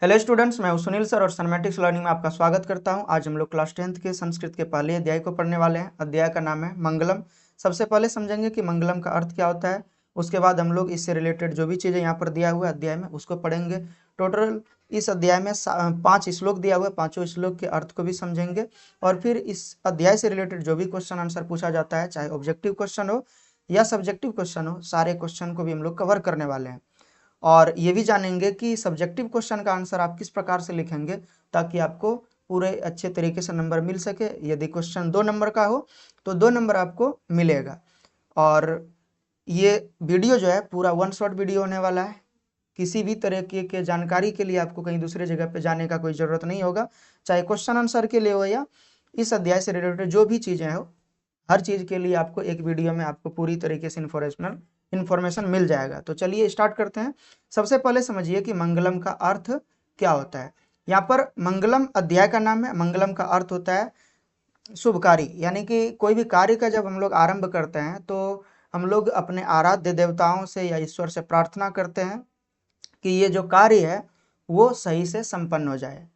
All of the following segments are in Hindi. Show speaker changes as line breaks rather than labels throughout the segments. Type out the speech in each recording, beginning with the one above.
हेलो स्टूडेंट्स, मैं हूं सुनील सर और सनमैटिक्स लर्निंग में आपका स्वागत करता हूं। आज हम लोग क्लास 10th के संस्कृत के पहले अध्याय को पढ़ने वाले हैं। अध्याय का नाम है मंगलम। सबसे पहले समझेंगे कि मंगलम का अर्थ क्या होता है। उसके बाद हम लोग इससे रिलेटेड जो भी चीज़ें यहाँ पर दिया हुआ है अध्याय में उसको पढ़ेंगे। टोटल इस अध्याय में 5 श्लोक दिया हुआ है, पाँचों श्लोक के अर्थ को भी समझेंगे। और फिर इस अध्याय से रिलेटेड जो भी क्वेश्चन आंसर पूछा जाता है, चाहे ऑब्जेक्टिव क्वेश्चन हो या सब्जेक्टिव क्वेश्चन हो, सारे क्वेश्चन को भी हम लोग कवर करने वाले हैं। और ये भी जानेंगे कि सब्जेक्टिव क्वेश्चन का आंसर आप किस प्रकार से लिखेंगे ताकि आपको पूरे अच्छे तरीके से नंबर मिल सके। यदि क्वेश्चन 2 नंबर का हो तो 2 नंबर आपको मिलेगा। और ये वीडियो जो है पूरा वन शॉट वीडियो होने वाला है। किसी भी तरह के जानकारी के लिए आपको कहीं दूसरे जगह पे जाने का कोई ज़रूरत नहीं होगा, चाहे क्वेश्चन आंसर के लिए हो या इस अध्याय से रिलेटेड जो भी चीज़ें हो, हर चीज़ के लिए आपको एक वीडियो में आपको पूरी तरीके से इन्फॉर्मेशन मिल जाएगा। तो चलिए स्टार्ट करते हैं। सबसे पहले समझिए कि मंगलम का अर्थ क्या होता है। यहाँ पर मंगलम अध्याय का नाम है। मंगलम का अर्थ होता है शुभकारी, यानी कि कोई भी कार्य का जब हम लोग आरंभ करते हैं तो हम लोग अपने आराध्य देवताओं से या ईश्वर से प्रार्थना करते हैं कि ये जो कार्य है वो सही से संपन्न हो जाए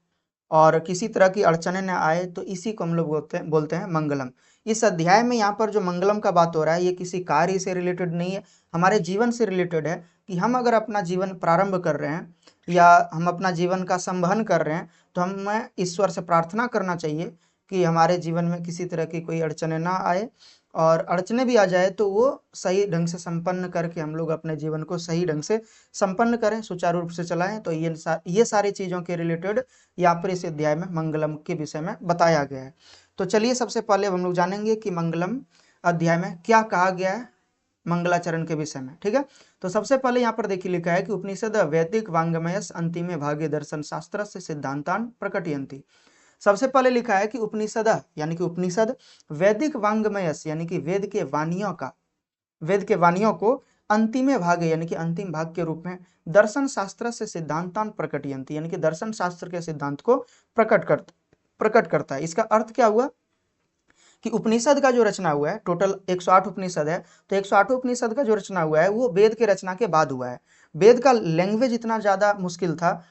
और किसी तरह की अड़चने न आए, तो इसी को हम लोग बोलते हैं मंगलम। इस अध्याय में यहाँ पर जो मंगलम का बात हो रहा है ये किसी कार्य से रिलेटेड नहीं है, हमारे जीवन से रिलेटेड है। कि हम अगर अपना जीवन प्रारंभ कर रहे हैं या हम अपना जीवन का संवहन कर रहे हैं तो हमें ईश्वर से प्रार्थना करना चाहिए कि हमारे जीवन में किसी तरह की कोई अड़चने ना आए, और अड़चने भी आ जाए तो वो सही ढंग से संपन्न करके हम लोग अपने जीवन को सही ढंग से संपन्न करें, सुचारू रूप से चलाएं। तो ये सारी चीज़ों के रिलेटेड यहाँ पर इस अध्याय में मंगलम के विषय में बताया गया है। तो चलिए सबसे पहले हम लोग जानेंगे कि मंगलम अध्याय में क्या कहा गया है मंगलाचरण के विषय में। ठीक है, तो सबसे पहले यहाँ पर देखिए लिखा है कि उपनिषद वैदिक वांग्मयस अंतिमे भागे दर्शन शास्त्र से सिद्धांतान प्रकटयन्ति। सबसे पहले लिखा है कि उपनिषद यानी कि उपनिषद वैदिक वांग्मयस यानी कि वेद के वाणियों को अंतिमे भागे यानी कि अंतिम भाग के रूप में दर्शन शास्त्र से सिद्धांतान प्रकटयन्ति यानी कि दर्शन शास्त्र के सिद्धांत को प्रकट करता है। इसका अर्थ क्या हुआ कि उपनिषद का जो रचना हुआ है, टोटल 108 उपनिषद है, तो 108 उपनिषद का जो रचना हुआ है वो वेद के रचना के बाद हुआ है। वेद का लैंग्वेज इतना ज़्यादा मुश्किल था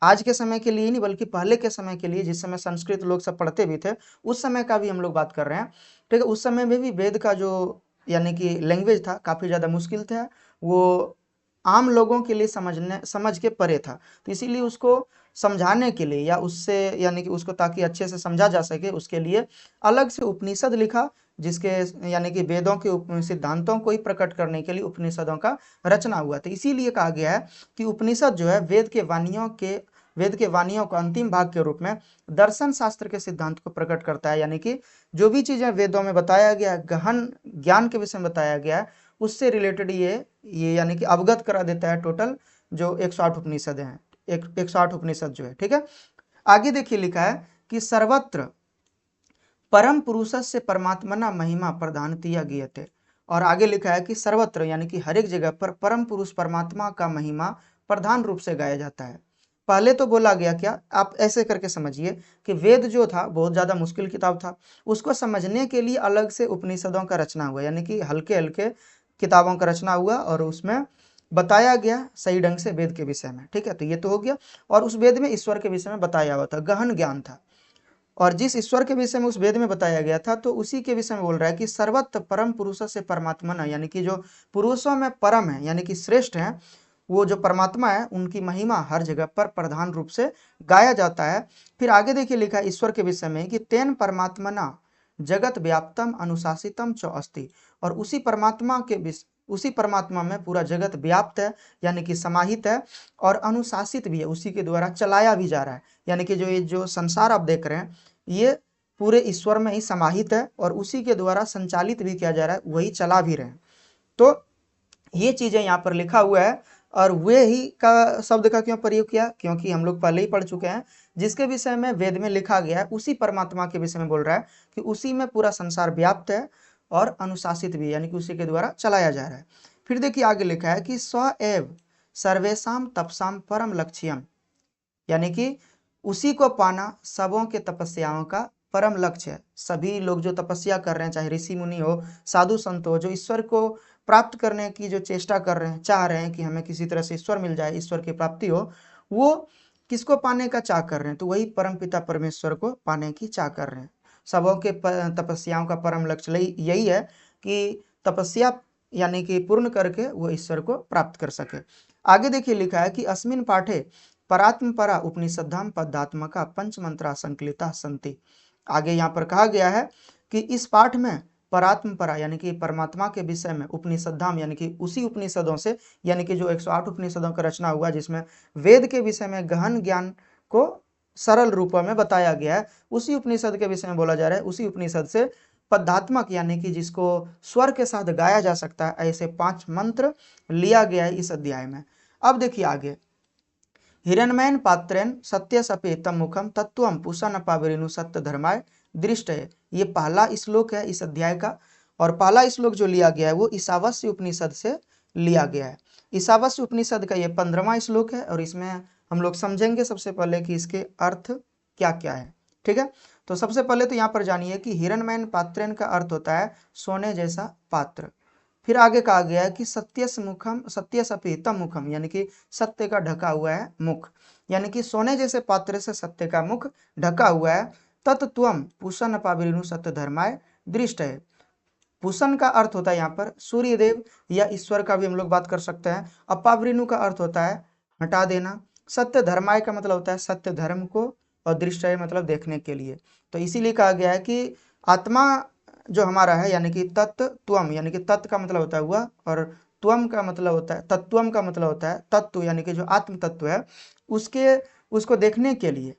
आज के समय के लिए नहीं बल्कि पहले के समय के लिए, जिस समय संस्कृत लोग सब पढ़ते भी थे, उस समय का भी हम लोग बात कर रहे हैं। ठीक है, उस समय में भी वेद का जो यानी कि लैंग्वेज था काफ़ी ज़्यादा मुश्किल था। वो आम लोगों के लिए समझ के परे था। तो इसीलिए उसको समझाने के लिए या उससे यानी कि उसको ताकि अच्छे से समझा जा सके उसके लिए अलग से उपनिषद लिखा, जिसके यानी कि वेदों के सिद्धांतों को ही प्रकट करने के लिए उपनिषदों का रचना हुआ। तो इसीलिए कहा गया है कि उपनिषद जो है वेद के वाणियों को अंतिम भाग के रूप में दर्शन शास्त्र के सिद्धांत को प्रकट करता है। यानी कि जो भी चीज़ें वेदों में बताया गया है, गहन ज्ञान के विषय में बताया गया है, उससे रिलेटेड ये यानी कि अवगत करा देता है। टोटल जो 108 उपनिषद हैं, 108 उपनिषद जो है। ठीक है, आगे देखिए लिखा है कि सर्वत्र परम पुरुष से परमात्मना महिमा प्रधानतिया गीयते। और आगे लिखा है कि सर्वत्र यानी कि हर एक जगह पर परम पुरुष परमात्मा का महिमा प्रधान रूप से गाया जाता है। पहले तो बोला गया क्या, आप ऐसे करके समझिए कि वेद जो था बहुत ज़्यादा मुश्किल किताब था, उसको समझने के लिए अलग से उपनिषदों का रचना हुआ, यानी कि हल्के हल्के किताबों का रचना हुआ और उसमें बताया गया सही ढंग से वेद के विषय में। ठीक है, तो ये तो हो गया। और उस वेद में ईश्वर के विषय में बताया हुआ था, गहन ज्ञान था। और जिस ईश्वर के विषय में उस वेद में बताया गया था तो उसी के विषय में बोल रहा है कि सर्वत्र परम पुरुष से परमात्मा न, यानी कि जो पुरुषों में परम है यानी कि श्रेष्ठ है, वो जो परमात्मा है उनकी महिमा हर जगह पर प्रधान रूप से गाया जाता है। फिर आगे देखिए लिखा है ईश्वर के विषय में कि तेन परमात्मना जगत व्याप्तम अनुशासितम च अस्ति। और उसी परमात्मा में पूरा जगत व्याप्त है यानी कि समाहित है और अनुशासित भी है, उसी के द्वारा चलाया भी जा रहा है। यानी कि ये जो संसार आप देख रहे हैं ये पूरे ईश्वर में ही समाहित है और उसी के द्वारा संचालित भी किया जा रहा है, वही चला भी रहे हैं। तो ये चीज़ें यहाँ पर लिखा हुआ है। और वे ही का शब्द का क्यों प्रयोग किया, क्योंकि हम लोग पहले ही पढ़ चुके हैं जिसके विषय में वेद में लिखा गया है उसी परमात्मा के विषय में बोल रहा है कि उसी में पूरा संसार व्याप्त है और अनुशासित भी, यानी कि उसी के द्वारा चलाया जा रहा है। फिर देखिए आगे लिखा है कि स्व एव सर्वेशम तपसाम परम लक्ष्यम, यानी कि उसी को पाना सबों के तपस्याओं का परम लक्ष्य है। सभी लोग जो तपस्या कर रहे हैं, चाहे ऋषि मुनि हो, साधु संत हो, जो ईश्वर को प्राप्त करने की जो चेष्टा कर रहे हैं, चाह रहे हैं कि हमें किसी तरह से ईश्वर मिल जाए, ईश्वर की प्राप्ति हो, वो किसको पाने का चाह कर रहे हैं? तो वही परमपिता परमेश्वर को पाने की चाह कर रहे हैं। सबों के तपस्याओं का परम लक्ष्य यही है कि तपस्या यानी कि पूर्ण करके वो ईश्वर को प्राप्त कर सके। आगे देखिए लिखा है कि अस्मिन पाठे परात्मपरा उपनिषदाम पदात्मका पंचमंत्रा संकलिता संति। आगे यहाँ पर कहा गया है कि इस पाठ में परात्मपरा यानी कि परमात्मा के विषय में उपनिषदाम यानी कि उसी उपनिषदों से यानी कि जो 108 उपनिषदों का रचना हुआ जिसमें वेद के विषय में गहन ज्ञान को सरल रूप में बताया गया है, उसी उपनिषद के विषय में बोला जा रहा है। उसी उपनिषद से पदात्मक यानी कि जिसको स्वर के साथ गाया जा सकता है ऐसे 5 मंत्र लिया गया है इस अध्याय में। अब देखिए आगे, हिरण्मयन पात्रेन सत्य सपे तम मुखम तत्वम पूषण पावरेनु सत्य धर्माय दृष्ट है। ये पहला श्लोक है इस अध्याय का, और पहला श्लोक जो लिया गया है वो ईशावास्य उपनिषद से लिया गया है। ईशावास्य उपनिषद का ये 15वां श्लोक है और इसमें हम लोग समझेंगे सबसे पहले कि इसके अर्थ क्या क्या है। ठीक है, तो सबसे पहले तो यहाँ पर जानिए कि हिरण्मयन पात्रेन का अर्थ होता है सोने जैसा पात्र। फिर आगे कहा गया है कि सत्य मुखम सत्य सपीतम मुखम यानी कि सत्य का ढका हुआ है मुख, यानी कि सोने जैसे पात्र से सत्य का मुख ढका हुआ है। तत्त्वम पूषण पाविनु सत्य धर्माय दृष्ट है। पूषण का अर्थ होता है यहाँ पर सूर्यदेव या ईश्वर का भी हम लोग बात कर सकते हैं। अपावृणु का अर्थ होता है हटा देना। सत्य धर्माय का मतलब होता है सत्य धर्म को, और दृष्टय मतलब देखने के लिए। तो इसीलिए कहा गया है कि आत्मा जो हमारा है यानी कि तत्त्वम यानी कि तत्व का मतलब होता है हुआ, और त्वम का मतलब होता है तत्वम का मतलब होता है तत्व यानी कि जो आत्म तत्व है उसको देखने के लिए,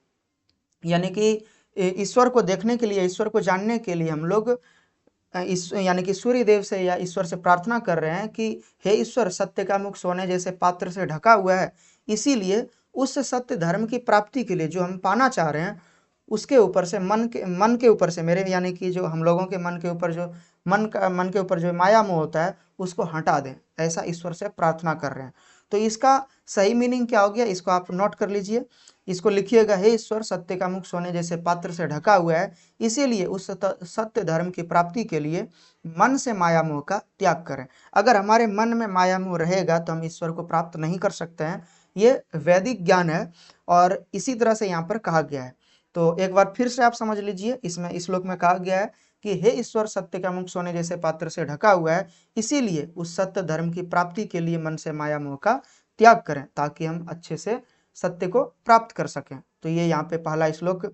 यानी कि ईश्वर को देखने के लिए, ईश्वर को जानने के लिए हम लोग यानी कि सूर्य देव से या ईश्वर से प्रार्थना कर रहे हैं कि हे ईश्वर, सत्य का मुख सोने जैसे पात्र से ढका हुआ है, इसीलिए उस सत्य धर्म की प्राप्ति के लिए जो हम पाना चाह रहे हैं उसके ऊपर से मन के ऊपर से मेरे यानी कि जो हम लोगों के मन के ऊपर जो मन के ऊपर जो माया मोह होता है उसको हटा दें, ऐसा ईश्वर से प्रार्थना कर रहे हैं। तो इसका सही मीनिंग क्या हो गया, इसको आप नोट कर लीजिए, इसको लिखिएगा, हे ईश्वर, सत्य का मुख सोने जैसे पात्र से ढका हुआ है, इसीलिए उस सत्य धर्म की प्राप्ति के लिए मन से माया मोह का त्याग करें। अगर हमारे मन में माया मोह रहेगा तो हम ईश्वर को प्राप्त नहीं कर सकते हैं। ये वैदिक ज्ञान है और इसी तरह से यहाँ पर कहा गया है। तो एक बार फिर से आप समझ लीजिए, इसमें इस श्लोक में कहा गया है कि हे ईश्वर, सत्य का मुख सोने जैसे पात्र से ढका हुआ है, इसीलिए उस सत्य धर्म की प्राप्ति के लिए मन से माया मोह का त्याग करें ताकि हम अच्छे से सत्य को प्राप्त कर सकें। तो ये यहाँ पे पहला श्लोक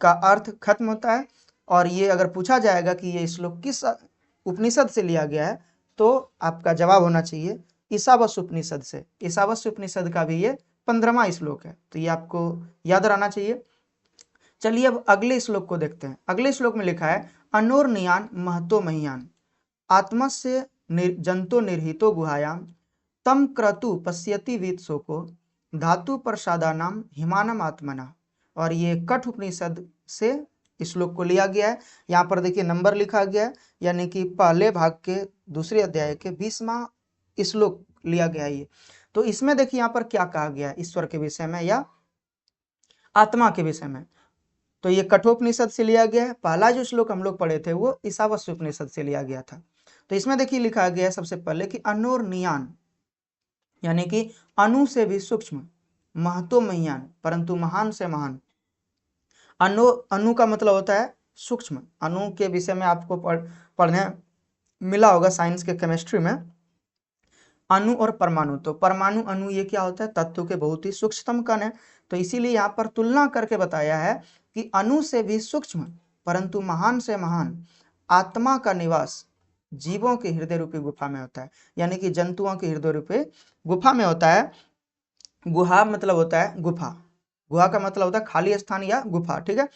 का अर्थ खत्म होता है। और ये अगर पूछा जाएगा कि ये श्लोक किस उपनिषद से लिया गया है तो आपका जवाब होना चाहिए ईशावास्य उपनिषद से। ईशावास्य उपनिषद का भी ये 15वां श्लोक है, तो ये आपको याद रहना चाहिए। चलिए अब अगले श्लोक को देखते हैं। अगले श्लोक में लिखा है अनोर्नियान महतो महियान आत्मस्य जंतो निर्हितो गुहायाम तम क्रतु पश्यति वीत शोको धातु प्रसादानाम हिमानम आत्मना। और ये कठ उपनिषद से इस श्लोक को लिया गया है। यहाँ पर देखिए नंबर लिखा गया है, यानी कि पहले भाग के दूसरे अध्याय के 20वां श्लोक लिया गया है ये। तो इसमें देखिए यहाँ पर क्या कहा गया है ईश्वर के विषय में या आत्मा के विषय में। तो ये कठोपनिषद से लिया गया है। पहला जो श्लोक हम लोग पढ़े थे वो ईशावास्य उपनिषद से लिया गया था। तो इसमें देखिए लिखा गया है सबसे पहले कि अनोर्नियान यानी कि अणु से भी सूक्ष्म, महतो महियान परंतु महान से महान। अणु का मतलब होता है सूक्ष्म। अणु के विषय में आपको पढ़ने मिला होगा साइंस के केमिस्ट्री में, अणु और परमाणु। तो परमाणु अणु ये क्या होता है, तत्व के बहुत ही सूक्ष्मतम कण है। तो इसीलिए यहाँ पर तुलना करके बताया है कि अणु से भी सूक्ष्म परंतु महान से महान आत्मा का निवास जीवों के हृदय रूपी गुफा में होता है, यानी कि जंतुओं के हृदय रूपी गुफा में होता है। गुहा मतलब होता है गुफा, गुहा का मतलब होता है खाली स्थान या गुफा। ठीक है,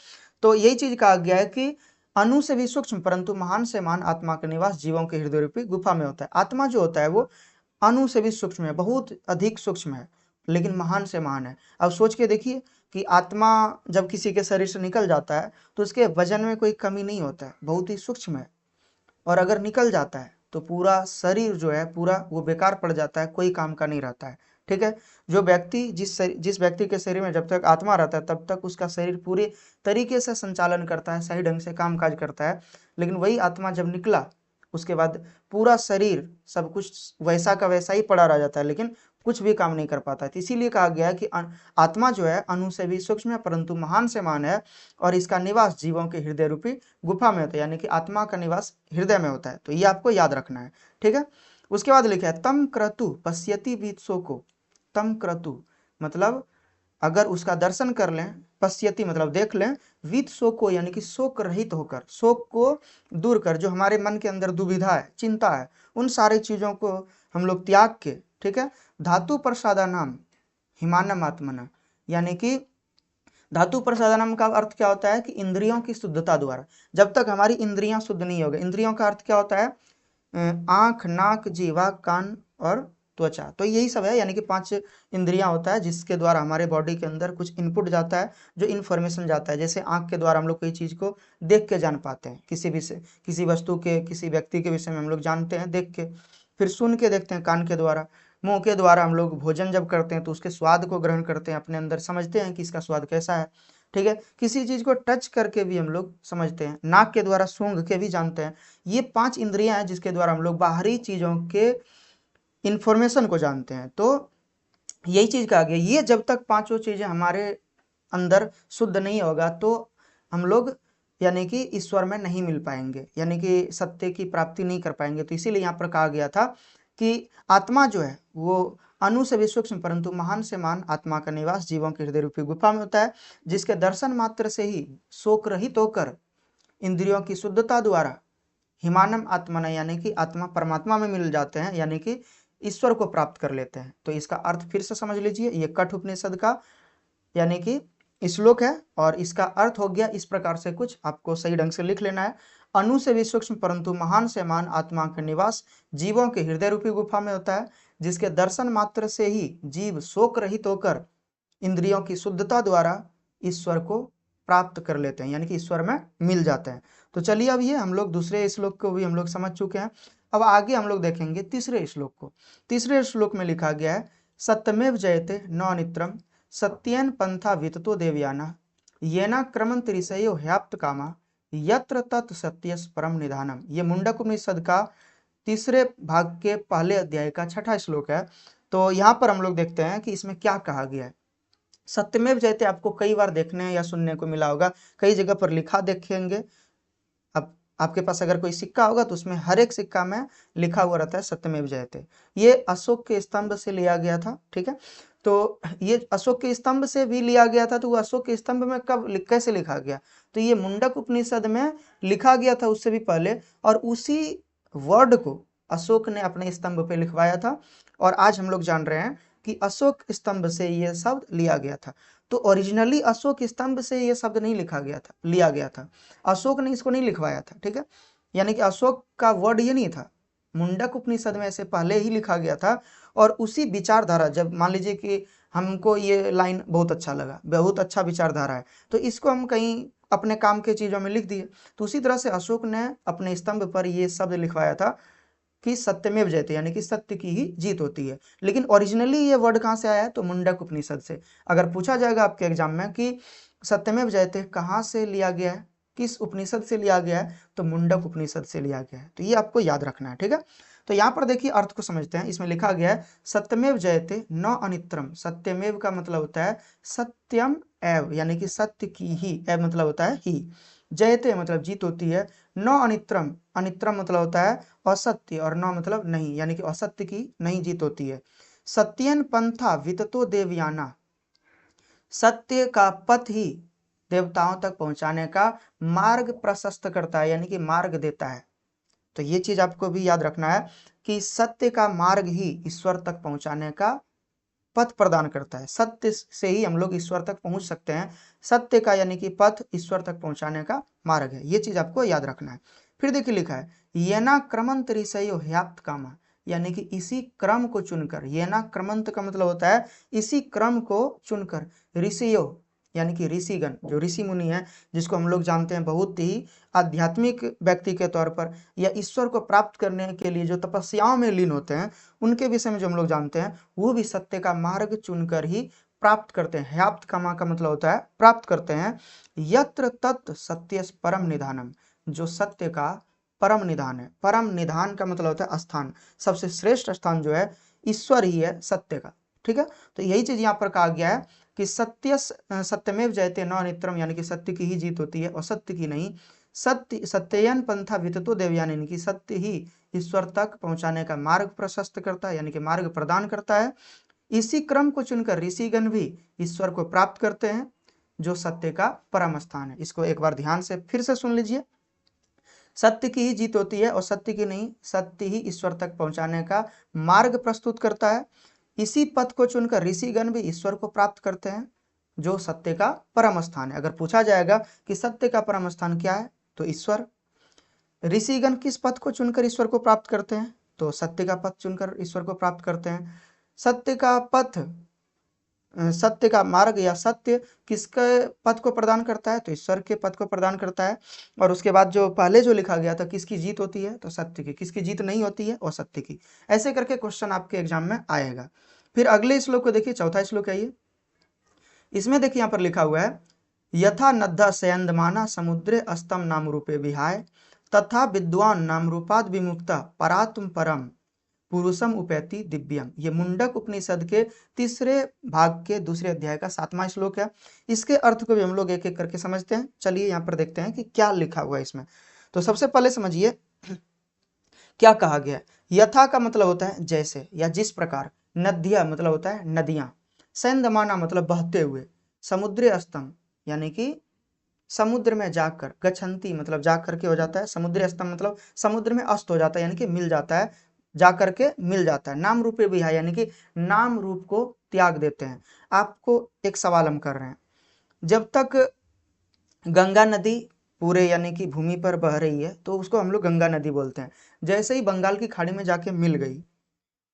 तो यही चीज कहा गया है कि अणु से भी सूक्ष्म परंतु महान से महान आत्मा का निवास जीवों के हृदय रूपी गुफा में होता है। आत्मा जो होता है वो अणु से भी सूक्ष्म है, बहुत अधिक सूक्ष्म है, लेकिन महान से महान है। अब सोच के देखिए कि आत्मा जब किसी के शरीर से निकल जाता है तो उसके वजन में कोई कमी नहीं होता है, बहुत ही सूक्ष्म है। और अगर निकल जाता है तो पूरा शरीर जो है पूरा वो बेकार पड़ जाता है, कोई काम का नहीं रहता है। ठीक है, जो व्यक्ति जिस व्यक्ति के शरीर में जब तक आत्मा रहता है तब तक उसका शरीर पूरे तरीके से संचालन करता है, सही ढंग से काम काज करता है। लेकिन वही आत्मा जब निकला उसके बाद पूरा शरीर सब कुछ वैसा का वैसा ही पड़ा रह जाता है, लेकिन कुछ भी काम नहीं कर पाता है। तो इसीलिए कहा गया है कि आत्मा जो है अणु से भी सूक्ष्म है परंतु महान से महान है, और इसका निवास जीवों के हृदय रूपी गुफा में होता है, यानी कि आत्मा का निवास हृदय में होता है। तो ये आपको याद रखना है, ठीक है। उसके बाद लिखा है तम क्रतु पश्यति वीतसो को। तम क्रतु मतलब अगर उसका दर्शन कर लें, पश्यति मतलब देख लें, वित शोक को यानी कि शोक रहित होकर, शोक को दूर कर, जो हमारे मन के अंदर दुविधा है, चिंता है, उन सारी चीजों को हम लोग त्याग के, ठीक है, धातु प्रसादानाम हिमानम आत्मना, यानी कि धातु प्रसादानम का अर्थ क्या होता है कि इंद्रियों की शुद्धता द्वारा। जब तक हमारी इंद्रियां शुद्ध नहीं होगी, इंद्रियों का अर्थ क्या होता है, आंख, नाक, जीवा, कान और त्वचा, तो यही सब है, यानी कि 5 इंद्रियां होता है जिसके द्वारा हमारे बॉडी के अंदर कुछ इनपुट जाता है, जो इन्फॉर्मेशन जाता है। जैसे आंख के द्वारा हम लोग कोई चीज को देख के जान पाते हैं, किसी विषय, किसी वस्तु के, किसी व्यक्ति के विषय में हम लोग जानते हैं देख के। फिर सुन के देखते हैं कान के द्वारा। मुंह के द्वारा हम लोग भोजन जब करते हैं तो उसके स्वाद को ग्रहण करते हैं, अपने अंदर समझते हैं कि इसका स्वाद कैसा है, ठीक है। किसी चीज को टच करके भी हम लोग समझते हैं, नाक के द्वारा सूंघ के भी जानते हैं। ये 5 इंद्रियां हैं जिसके द्वारा हम लोग बाहरी चीजों के इंफॉर्मेशन को जानते हैं। तो यही चीज कहा गया, ये जब तक 5 चीजें हमारे अंदर शुद्ध नहीं होगा तो हम लोग यानी कि ईश्वर में नहीं मिल पाएंगे, यानी कि सत्य की प्राप्ति नहीं कर पाएंगे। तो इसीलिए यहाँ पर कहा गया था कि आत्मा जो है वो अणु से भी सूक्ष्म परंतु महान से महान आत्मा का निवास जीवों के हृदय रूपी गुफा में होता है, जिसके दर्शन मात्र से ही शोक रहित होकर इंद्रियों की शुद्धता द्वारा हिमानम आत्मना यानी कि आत्मा परमात्मा में मिल जाते हैं, यानी कि ईश्वर को प्राप्त कर लेते हैं। तो इसका अर्थ फिर से समझ लीजिए, ये कठ उपनिषद का यानी कि श्लोक है, और इसका अर्थ हो गया इस प्रकार से, कुछ आपको सही ढंग से लिख लेना है। अणु से भी सूक्ष्म परंतु महान से महान आत्मा का निवास जीवों के हृदय रूपी गुफा में होता है, जिसके दर्शन मात्र से ही जीव शोक रहित होकर इंद्रियों की शुद्धता द्वारा ईश्वर को प्राप्त कर लेते हैं, यानी कि ईश्वर में मिल जाते हैं। तो चलिए अब ये हम लोग दूसरे श्लोक को भी हम लोग समझ चुके हैं। अब आगे हम लोग देखेंगे तीसरे श्लोक को। तीसरे श्लोक में लिखा गया है सत्यमेव जयते न नित्रम सत्येन पंथा विततो देवयाना येना क्रमंत ऋषयो ह्याप्त कामा यत्र तत् सत्यस परम निधानम। ये मुंडक उपनिषद का तीसरे भाग के पहले अध्याय का 6वां श्लोक है। तो यहाँ पर हम लोग देखते हैं कि इसमें क्या कहा गया है। सत्यमेव जयते आपको कई बार देखने या सुनने को मिला होगा, कई जगह पर लिखा देखेंगे। अब आपके पास अगर कोई सिक्का होगा तो उसमें हर एक सिक्का में लिखा हुआ रहता है सत्यमेव जयते। ये अशोक के स्तंभ से लिया गया था, ठीक है। तो ये अशोक के स्तंभ से भी लिया गया था। तो वो अशोक के स्तंभ में कब कैसे लिखा गया, तो ये मुंडक उपनिषद में लिखा गया था उससे भी पहले, और उसी वर्ड को अशोक ने अपने स्तंभ पे लिखवाया था। और आज हम लोग जान रहे हैं कि अशोक स्तंभ से ये शब्द लिया गया था। तो ओरिजिनली अशोक स्तंभ से ये शब्द नहीं लिखा गया था, लिया गया था, अशोक ने इसको नहीं लिखवाया था, ठीक है। यानी कि अशोक का वर्ड ये नहीं था, मुंडक उपनिषद में ऐसे पहले ही लिखा गया था। और उसी विचारधारा, जब मान लीजिए कि हमको ये लाइन बहुत अच्छा लगा, बहुत अच्छा विचारधारा है, तो इसको हम कहीं अपने काम के चीजों में लिख दिए। तो उसी तरह से अशोक ने अपने स्तंभ पर ये शब्द लिखवाया था कि सत्यमेव जयते, यानी कि सत्य की ही जीत होती है। लेकिन ओरिजिनली ये वर्ड कहाँ से आया है, तो मुंडक उपनिषद से। अगर पूछा जाएगा आपके एग्जाम में कि सत्यमेव जयते कहाँ से लिया गया है, किस उपनिषद से लिया गया है, तो मुंडक उपनिषद से लिया गया है। तो ये आपको याद रखना है, ठीक है। तो यहाँ पर देखिए अर्थ को समझते हैं। इसमें लिखा गया है सत्यमेव जयते न अनित्रम। सत्यमेव का मतलब होता है सत्यम एव, यानी कि सत्य की ही, एव मतलब होता है ही, जयते मतलब जीत होती है, न अनित्रम, अनित्रम मतलब होता है असत्य, और न मतलब नहीं, यानी कि असत्य की नहीं जीत होती है। सत्यन पंथा विततो देवयाना, सत्य का पथ ही देवताओं तक पहुंचाने का मार्ग प्रशस्त करता है, यानी कि मार्ग देता है। तो ये चीज आपको भी याद रखना है कि सत्य का मार्ग ही ईश्वर तक पहुंचाने का पथ प्रदान करता है। सत्य से ही हम लोग ईश्वर तक पहुंच सकते हैं। सत्य का यानी कि पथ ईश्वर तक पहुंचाने का मार्ग है, ये चीज आपको याद रखना है। फिर देखिए लिखा है येना क्रमंत ऋषयो ह्याप्त कामा, यानी कि इसी क्रम को चुनकर, येना क्रमंत का मतलब होता है इसी क्रम को चुनकर, ऋषियो यानी कि ऋषिगण, जो ऋषि मुनि है, जिसको हम लोग जानते हैं बहुत ही आध्यात्मिक व्यक्ति के तौर पर, या ईश्वर को प्राप्त करने के लिए जो तपस्याओं में लीन होते हैं, उनके विषय में जो हम लोग जानते हैं, वो भी सत्य का मार्ग चुनकर ही प्राप्त करते हैं। ह्याप्त कामा का मतलब होता है प्राप्त करते हैं। यत्र तत् सत्य परम निधानम, जो सत्य का परम निधान है। परम निधान का मतलब होता है स्थान, सबसे श्रेष्ठ स्थान जो है, ईश्वर ही है सत्य का। ठीक है, तो यही चीज यहाँ पर कहा गया है कि सत्यमेव जयते न नित्रम, यानी कि सत्य की ही जीत होती है और सत्य की नहीं। सत्ययन पंथा विततो देवयान, यानी कि सत्य ही ईश्वर तक पहुंचाने का मार्ग प्रशस्त करता है, यानी कि मार्ग प्रदान करता है। इसी क्रम को चुनकर ऋषिगण भी ईश्वर को प्राप्त करते हैं, जो सत्य का परम स्थान है। इसको एक बार ध्यान से फिर से सुन लीजिए। सत्य की ही जीत होती है और सत्य की नहीं, सत्य ही ईश्वर तक पहुंचाने का मार्ग प्रस्तुत करता है। इसी पथ को चुनकर ऋषिगण भी ईश्वर को प्राप्त करते हैं, जो सत्य का परम स्थान है। अगर पूछा जाएगा कि सत्य का परम स्थान क्या है, तो ईश्वर। ऋषिगण किस पथ को चुनकर ईश्वर को प्राप्त करते हैं, तो सत्य का पथ चुनकर ईश्वर को प्राप्त करते हैं। सत्य का पथ, सत्य का मार्ग या सत्य किसके पथ को प्रदान करता है, तो ईश्वर के पथ को प्रदान करता है। और उसके बाद जो पहले जो लिखा गया था, किसकी जीत होती है, तो सत्य की। किसकी जीत नहीं होती है, और सत्य की। ऐसे करके क्वेश्चन आपके एग्जाम में आएगा। फिर अगले श्लोक को देखिए, चौथा श्लोक है ये। इसमें देखिए यहाँ पर लिखा हुआ है, यथा नद्धा शयन्दमाना समुद्रे अस्तम नाम रूपे विहाय तथा विद्वान नाम रूपाद विमुक्ता परात्म परम पुरुषम उपैति दिव्यम। ये मुंडक उपनिषद के तीसरे भाग के दूसरे अध्याय का 7वां श्लोक है। इसके अर्थ को भी हम लोग एक एक करके समझते हैं। चलिए यहाँ पर देखते हैं कि क्या लिखा हुआ है इसमें। तो सबसे पहले समझिए क्या कहा गया है। यथा का मतलब होता है जैसे या जिस प्रकार, नद्या मतलब होता है नदियां, सैंदमाना मतलब बहते हुए, समुद्री अस्तम यानी कि समुद्र में जाकर, गच्छन्ति मतलब जाकर के हो जाता है, समुद्री अस्तम मतलब समुद्र में अस्त हो जाता है, यानी कि मिल जाता है, जाकर के मिल जाता है। नाम रूपे भी है, यानी कि नाम रूप को त्याग देते हैं। आपको एक सवाल हम कर रहे हैं, जब तक गंगा नदी पूरे यानी कि भूमि पर बह रही है तो उसको हम लोग गंगा नदी बोलते हैं। जैसे ही बंगाल की खाड़ी में जाके मिल गई,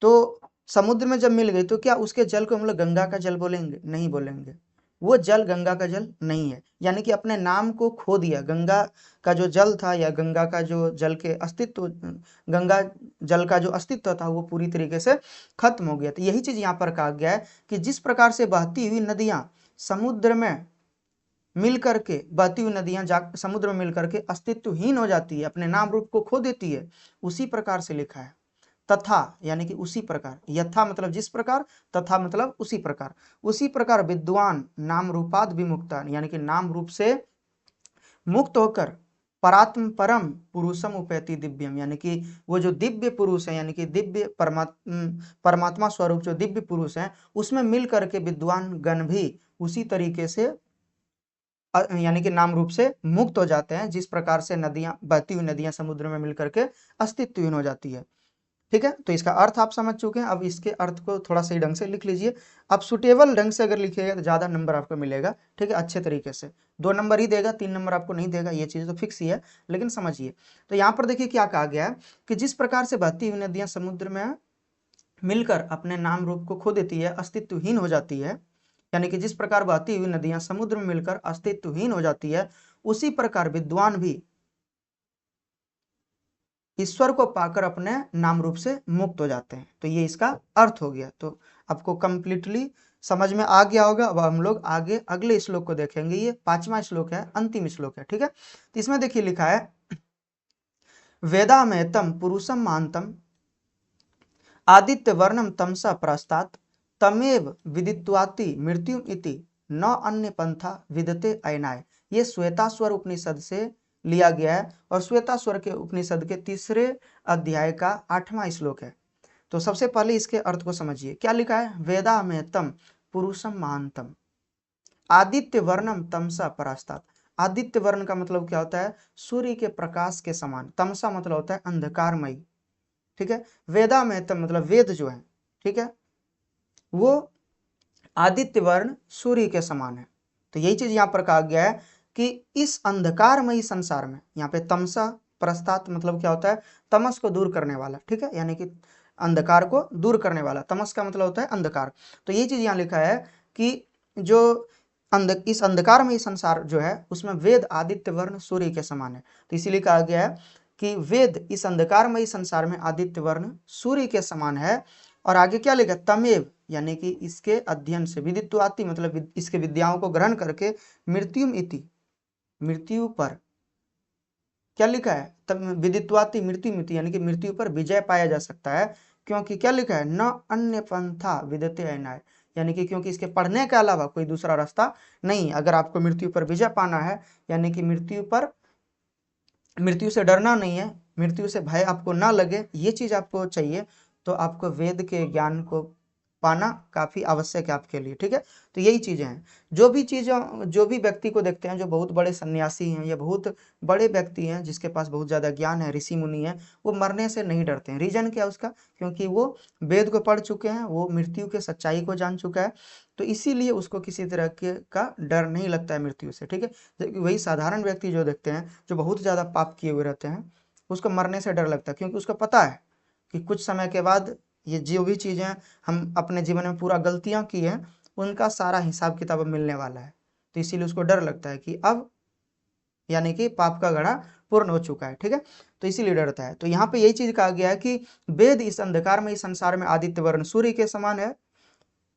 तो समुद्र में जब मिल गई, तो क्या उसके जल को हम लोग गंगा का जल बोलेंगे? नहीं बोलेंगे। वो जल गंगा का जल नहीं है, यानी कि अपने नाम को खो दिया। गंगा का जो जल था या गंगा का जो जल के अस्तित्व, गंगा जल का जो अस्तित्व था, वो पूरी तरीके से खत्म हो गया। तो यही चीज यहाँ पर कहा गया है कि जिस प्रकार से बहती हुई नदियां समुद्र में मिल करके, बहती हुई नदियां समुद्र में मिल करके अस्तित्वहीन हो जाती है, अपने नाम रूप को खो देती है, उसी प्रकार से लिखा है। तथा यानी कि उसी प्रकार, यथा मतलब जिस प्रकार, तथा मतलब उसी प्रकार, उसी प्रकार विद्वान नाम रूपाद विमुक्ता, यानी कि नाम रूप से मुक्त होकर परात्म परम पुरुषम उपैति दिव्यम, यानी कि वो जो दिव्य पुरुष है, यानी कि दिव्य परमात्मा स्वरूप जो दिव्य पुरुष है, उसमें मिल करके विद्वान गण भी उसी तरीके से यानी कि नाम रूप से मुक्त हो जाते हैं, जिस प्रकार से नदियां, बहती हुई नदियां समुद्र में मिल करके अस्तित्वहीन हो जाती है। ठीक है, तो इसका अर्थ आप समझ चुके हैं। अब इसके अर्थ को थोड़ा सही ढंग से लिख लीजिए। अब सुटेबल ढंग से अगर लिखिएगा तो ज्यादा नंबर आपको मिलेगा। ठीक है, अच्छे तरीके से 2 नंबर ही देगा, 3 नंबर आपको नहीं देगा, ये चीज तो फिक्स ही है। लेकिन समझिए, तो यहाँ पर देखिए क्या कहा गया है कि जिस प्रकार से बहती हुई नदियां समुद्र में मिलकर अपने नाम रूप को खो देती है, अस्तित्वहीन हो जाती है, यानी कि जिस प्रकार बहती हुई नदियां समुद्र में मिलकर अस्तित्वहीन हो जाती है, उसी प्रकार विद्वान भी ईश्वर को पाकर अपने नाम रूप से मुक्त हो जाते हैं। तो ये इसका अर्थ हो गया। तो आपको कंप्लीटली समझ में आ गया होगा। अब हम लोग आगे अगले श्लोक को देखेंगे। ये 5वां श्लोक है, अंतिम श्लोक है। ठीक है, तो इसमें देखिए लिखा है, वेदामेतम पुरुषम महांतम आदित्य वर्णम तमसा प्रस्तात् तमेव विदित्वाति मृत्यु इति न अन्य पंथा विदते अयनाय। ये श्वेताश्वर उपनिषद से लिया गया है और श्वेताश्वर के उपनिषद के तीसरे अध्याय का 8वां श्लोक है। तो सबसे पहले इसके अर्थ को समझिए। क्या लिखा है, वेदा में तम पुरुषम महांतम आदित्य वर्णम तमसा परास्तात्। आदित्य वर्ण का मतलब क्या होता है, सूर्य के प्रकाश के समान। तमसा मतलब होता है अंधकारमयी। ठीक है, वेदा में तम मतलब वेद जो है, ठीक है, वो आदित्य वर्ण सूर्य के समान है। तो यही चीज यहाँ पर कहा गया है कि इस अंधकारमयी संसार में, यहाँ पे तमसा प्रस्तात् मतलब क्या होता है, तमस को दूर करने वाला। ठीक है, यानी कि अंधकार को दूर करने वाला। तमस का मतलब होता है अंधकार। तो ये चीज यहाँ लिखा है कि जो इस अंधकारमयी संसार जो है, उसमें वेद आदित्य वर्ण सूर्य के समान है। तो इसीलिए कहा गया है कि वेद इस अंधकारमयी संसार में आदित्य वर्ण सूर्य के समान है। और आगे क्या लिखा, तमेव यानी कि इसके अध्ययन से, विदित्वाति मतलब इसके विद्याओं को ग्रहण करके, मृत्युम इति मृत्यु पर, क्या लिखा है, तब विदित्वाति मृत्यु इति यानी कि मृत्यु पर विजय पाया जा सकता है। क्योंकि क्या लिखा है, न अन्य पंथा विदते अयनाय, यानी कि क्योंकि इसके पढ़ने के अलावा कोई दूसरा रास्ता नहीं। अगर आपको मृत्यु पर विजय पाना है, यानी कि मृत्यु से डरना नहीं है, मृत्यु से भय आपको ना लगे, ये चीज आपको चाहिए, तो आपको वेद के ज्ञान को पाना काफी आवश्यक है आपके लिए। ठीक है, तो यही चीजें हैं। जो भी व्यक्ति को देखते हैं जो बहुत बड़े सन्यासी हैं या बहुत बड़े व्यक्ति हैं जिसके पास बहुत ज्यादा ज्ञान है, ऋषि मुनि है, वो मरने से नहीं डरते हैं। रीजन क्या है उसका, क्योंकि वो वेद को पढ़ चुके हैं, वो मृत्यु के सच्चाई को जान चुका है, तो इसीलिए उसको किसी तरह के का डर नहीं लगता है मृत्यु से। ठीक है, जबकि वही साधारण व्यक्ति जो देखते हैं जो बहुत ज्यादा पाप किए हुए रहते हैं, उसको मरने से डर लगता है, क्योंकि उसको पता है कि कुछ समय के बाद ये जो भी चीजें हम अपने जीवन में पूरा गलतियां की हैं, उनका सारा हिसाब किताब मिलने वाला है। तो इसीलिए उसको डर लगता है कि अब यानी कि पाप का घड़ा पूर्ण हो चुका है। ठीक है, तो इसीलिए डरता है। तो यहाँ पे यही चीज कहा गया है कि वेद इस अंधकार में, इस संसार में आदित्य वर्ण सूर्य के समान है,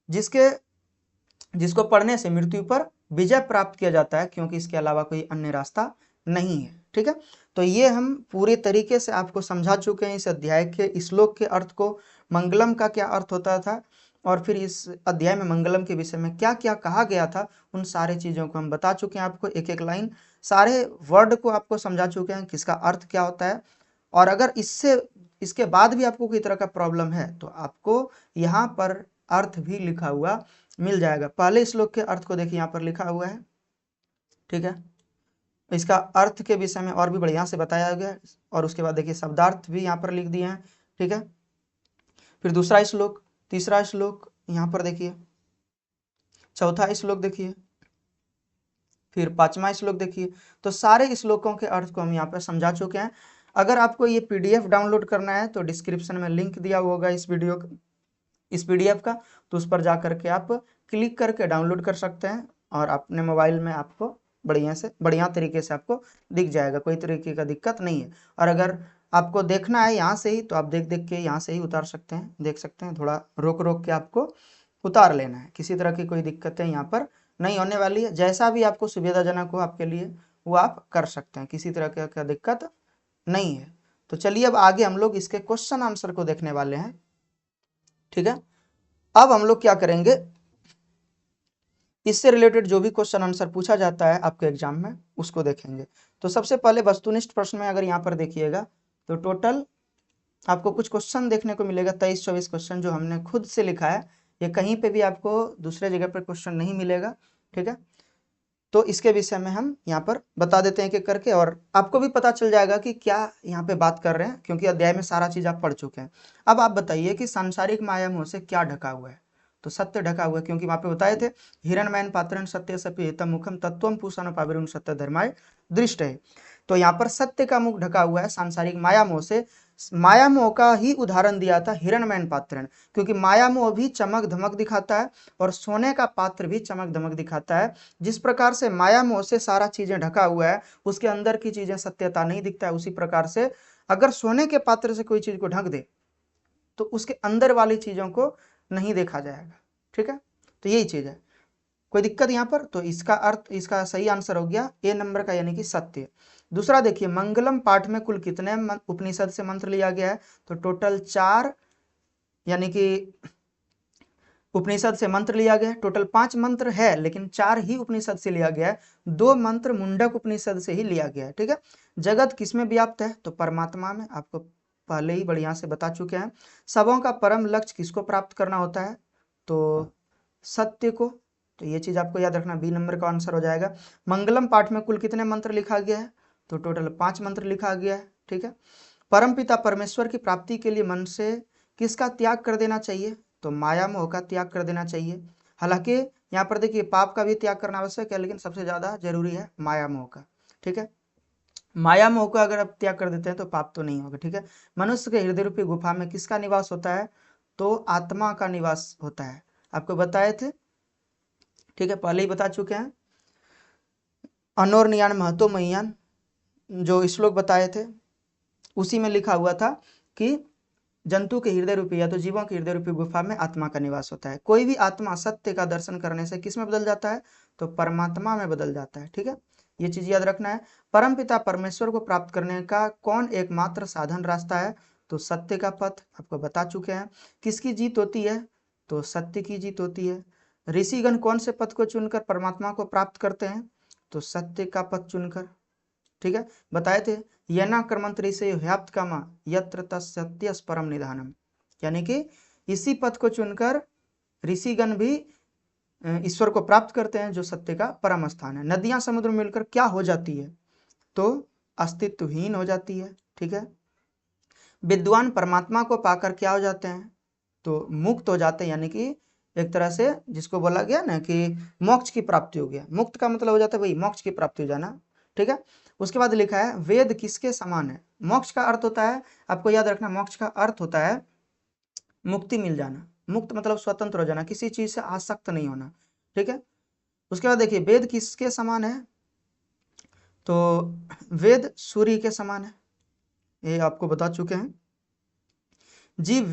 जिसको पढ़ने से मृत्यु पर विजय प्राप्त किया जाता है, क्योंकि इसके अलावा कोई अन्य रास्ता नहीं है। ठीक है, तो ये हम पूरे तरीके से आपको समझा चुके हैं इस अध्याय के श्लोक के अर्थ को, मंगलम का क्या अर्थ होता था, और फिर इस अध्याय में मंगलम के विषय में क्या क्या कहा गया था, उन सारे चीजों को हम बता चुके हैं आपको, एक एक लाइन सारे वर्ड को आपको समझा चुके हैं किसका अर्थ क्या होता है। और अगर इसके बाद भी आपको कोई तरह का प्रॉब्लम है तो आपको यहाँ पर अर्थ भी लिखा हुआ मिल जाएगा। पहले श्लोक के अर्थ को देखिए, यहाँ पर लिखा हुआ है। ठीक है, इसका अर्थ के विषय में और भी बढ़िया से बताया गया है, और उसके बाद देखिए शब्दार्थ भी यहाँ पर लिख दिए हैं। ठीक है, फिर दूसरा श्लोक, तीसरा श्लोक यहाँ पर देखिए, चौथा श्लोक देखिए, फिर पांचवा श्लोक देखिए। तो सारे श्लोकों के अर्थ को हम यहाँ पर समझा चुके हैं। अगर आपको ये पीडीएफ डाउनलोड करना है तो डिस्क्रिप्शन में लिंक दिया होगा इस पीडीएफ का, तो उस पर जा करके आप क्लिक करके डाउनलोड कर सकते हैं, और अपने मोबाइल में आपको बढ़िया तरीके से आपको दिख जाएगा, कोई तरीके का दिक्कत नहीं है। और अगर आपको देखना है यहाँ से ही, तो आप देख देख के यहाँ से ही उतार सकते हैं, देख सकते हैं, थोड़ा रोक रोक के आपको उतार लेना है। किसी तरह की कोई दिक्कतें यहाँ पर नहीं होने वाली है, जैसा भी आपको सुविधाजनक हो आपके लिए वो आप कर सकते हैं, किसी तरह का दिक्कत नहीं है। तो चलिए अब आगे हम लोग इसके क्वेश्चन आंसर को देखने वाले हैं। ठीक है, अब हम लोग क्या करेंगे, इससे रिलेटेड जो भी क्वेश्चन आंसर पूछा जाता है आपके एग्जाम में उसको देखेंगे। तो सबसे पहले वस्तुनिष्ठ प्रश्न में अगर यहाँ पर देखिएगा तो टोटल आपको कुछ क्वेश्चन देखने को मिलेगा, 23-24 क्वेश्चन जो हमने खुद से लिखा है, ये कहीं पे भी आपको दूसरे जगह पर क्वेश्चन नहीं मिलेगा। ठीक है, तो इसके विषय में हम यहाँ पर बता देते हैं एक करके, और आपको भी पता चल जाएगा कि क्या यहाँ पे बात कर रहे हैं, क्योंकि अध्याय में सारा चीज आप पढ़ चुके हैं। अब आप बताइए कि सांसारिक माया मोह से क्या ढका हुआ है, तो सत्य ढका हुआ है, क्योंकि वहां पे बताए थे हिरणमयन पात्रन सत्य सपि हितम मुखम तत्वम पूषण पाविरुन सत्य धर्माय दृष्ट है। तो यहाँ पर सत्य का मुख ढका हुआ है सांसारिक माया मोह से। माया मोह का ही उदाहरण दिया था हिरणमयन पात्रन, क्योंकि माया मोह भी चमक धमक दिखाता है और सोने का पात्र भी चमक धमक दिखाता है। जिस प्रकार से माया मोह से सारा चीजें ढका हुआ है, उसके अंदर की चीजें सत्यता नहीं दिखता है, उसी प्रकार से अगर सोने के पात्र से कोई चीज को ढक दे तो उसके अंदर वाली चीजों को नहीं देखा जाएगा। ठीक है, तो यही चीज है, कोई दिक्कत यहाँ पर। तो इसका अर्थ, इसका सही आंसर हो गया ए नंबर का, यानी कि सत्य। दूसरा देखिए, मंगलम पाठ में कुल कितने उपनिषद से मंत्र लिया गया है, तो टोटल 4 यानी कि उपनिषद से मंत्र लिया गया है। टोटल 5 मंत्र है, लेकिन 4 ही उपनिषद से लिया गया है, 2 मंत्र मुंडक उपनिषद से ही लिया गया है। ठीक है, जगत किसमें व्याप्त है, तो परमात्मा में, आपको पहले ही बढ़िया से बता चुके हैं। सबों का परम लक्ष्य किसको प्राप्त करना होता है, तो सत्य को, तो ये चीज आपको याद रखना, बी नंबर का आंसर हो जाएगा। मंगलम पाठ में कुल कितने मंत्र लिखा गया है, तो टोटल 5 मंत्र लिखा गया है। ठीक है, परमपिता परमेश्वर की प्राप्ति के लिए मन से किसका त्याग कर देना चाहिए, तो माया मोह का त्याग कर देना चाहिए। हालांकि यहाँ पर देखिए पाप का भी त्याग करना आवश्यक है, लेकिन सबसे ज्यादा जरूरी है माया मोह का। ठीक है, माया मोह को अगर आप त्याग कर देते हैं तो पाप तो नहीं होगा। ठीक है, मनुष्य के हृदय रूपी गुफा में किसका निवास होता है, तो आत्मा का निवास होता है, आपको बताए थे। ठीक है, पहले ही बता चुके हैं। अनोरनियान महतो महियान जो श्लोक बताए थे, उसी में लिखा हुआ था कि जंतु के हृदय रूपी या तो जीवों के हृदय रूपी गुफा में आत्मा का निवास होता है। कोई भी आत्मा सत्य का दर्शन करने से किस में बदल जाता है, तो परमात्मा में बदल जाता है। ठीक है, ये चीज याद रखना है। परमपिता परमेश्वर को प्राप्त करने का कौन एकमात्र साधन रास्ता है, तो सत्य का पथ आपको बता चुके हैं। किसकी जीत होती है? तो सत्य की जीत होती है। ऋषिगण कौन से पथ को चुनकर परमात्मा को प्राप्त करते हैं? तो सत्य का पथ चुनकर। ठीक है, बताए थे येना कर्मंत ऋषि ह्याप्त कामा यत्र तत्सत्यस परम निधानम, यानी कि इसी पथ को चुनकर ऋषिगण भी ईश्वर को प्राप्त करते हैं जो सत्य का परम स्थान है। नदियां समुद्र में मिलकर क्या हो जाती है? तो अस्तित्वहीन हो जाती है। ठीक है, विद्वान परमात्मा को पाकर क्या हो जाते हैं? तो मुक्त हो जाते हैं, यानी कि एक तरह से जिसको बोला गया ना कि मोक्ष की प्राप्ति हो गया। मुक्त का मतलब हो जाता है वही मोक्ष की प्राप्ति हो जाना। ठीक है, उसके बाद लिखा है वेद किसके समान है? मोक्ष का अर्थ होता है, आपको याद रखना, मोक्ष का अर्थ होता है मुक्ति मिल जाना। मुक्त मतलब स्वतंत्र हो जाना, किसी चीज से आसक्त नहीं होना। ठीक है, उसके बाद देखिए वेद किसके समान है? तो वेद सूर्य के समान है, ये आपको बता चुके हैं। जीव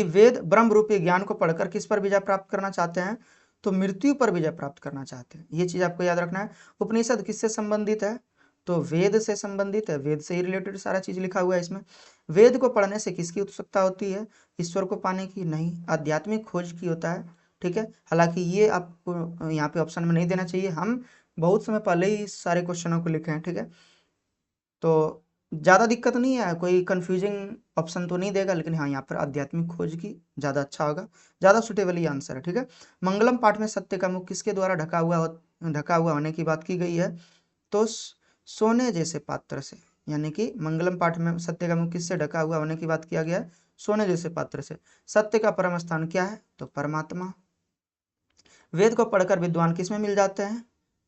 वेद ब्रह्म रूपी ज्ञान को पढ़कर किस पर विजय प्राप्त करना चाहते हैं? तो मृत्यु पर विजय प्राप्त करना चाहते हैं। ये चीज आपको याद रखना है। उपनिषद किससे संबंधित है? तो वेद से संबंधित है, वेद से ही रिलेटेड सारा चीज लिखा हुआ है इसमें। वेद को पढ़ने से किसकी उत्सुकता होती है? ईश्वर को पाने की? नहीं, आध्यात्मिक खोज की होता है। ठीक है, हालांकि ये आपको यहाँ पे ऑप्शन में नहीं देना चाहिए, हम बहुत समय पहले ही सारे क्वेश्चनों को लिखे हैं। ठीक है, तो ज़्यादा दिक्कत नहीं है, कोई कंफ्यूजिंग ऑप्शन तो नहीं देगा, लेकिन हाँ यहाँ पर आध्यात्मिक खोज की ज़्यादा अच्छा होगा, ज़्यादा सुटेबल ये आंसर है। ठीक है, मंगलम पाठ में सत्य का मुख किसके द्वारा ढका हुआ होने की बात की गई है? तो सोने जैसे पात्र से, यानी कि मंगलम पाठ में सत्य का मुख किससे ढका हुआ होने की बात किया गया है? सोने जैसे पात्र से। सत्य का परम स्थान क्या है? तो परमात्मा। वेद को पढ़कर विद्वान किस में मिल जाते हैं?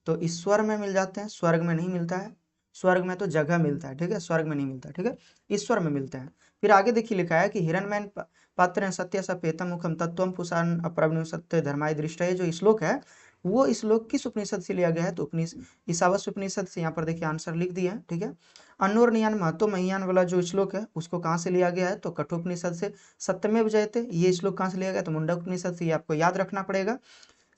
तो ईश्वर में मिल जाते हैं, स्वर्ग में नहीं मिलता है। स्वर्ग में तो जगह मिलता है, ठीक है, स्वर्ग में नहीं मिलता है। ठीक है, ईश्वर में मिलते हैं। फिर आगे देखिए लिखा है कि हिरण्मयन पात्र सत्य सपेतम मुखम तत्वम पुषान अप्रवणु सत्य धर्माय दृष्ट। ये जो श्लोक है वो श्लोक किस उपनिषद से लिया गया है? तो उपनिषद ईशावास्य उपनिषद से। यहाँ पर देखिए आंसर लिख दिया है। ठीक है, अन्नोरनियान महत्व महियान वाला जो श्लोक है उसको कहाँ से लिया गया है? तो कठोपनिषद से। सत्यमेव जयते ये श्लोक कहाँ से लिया गया? तो मुंडक उपनिषद से। ये आपको याद रखना पड़ेगा।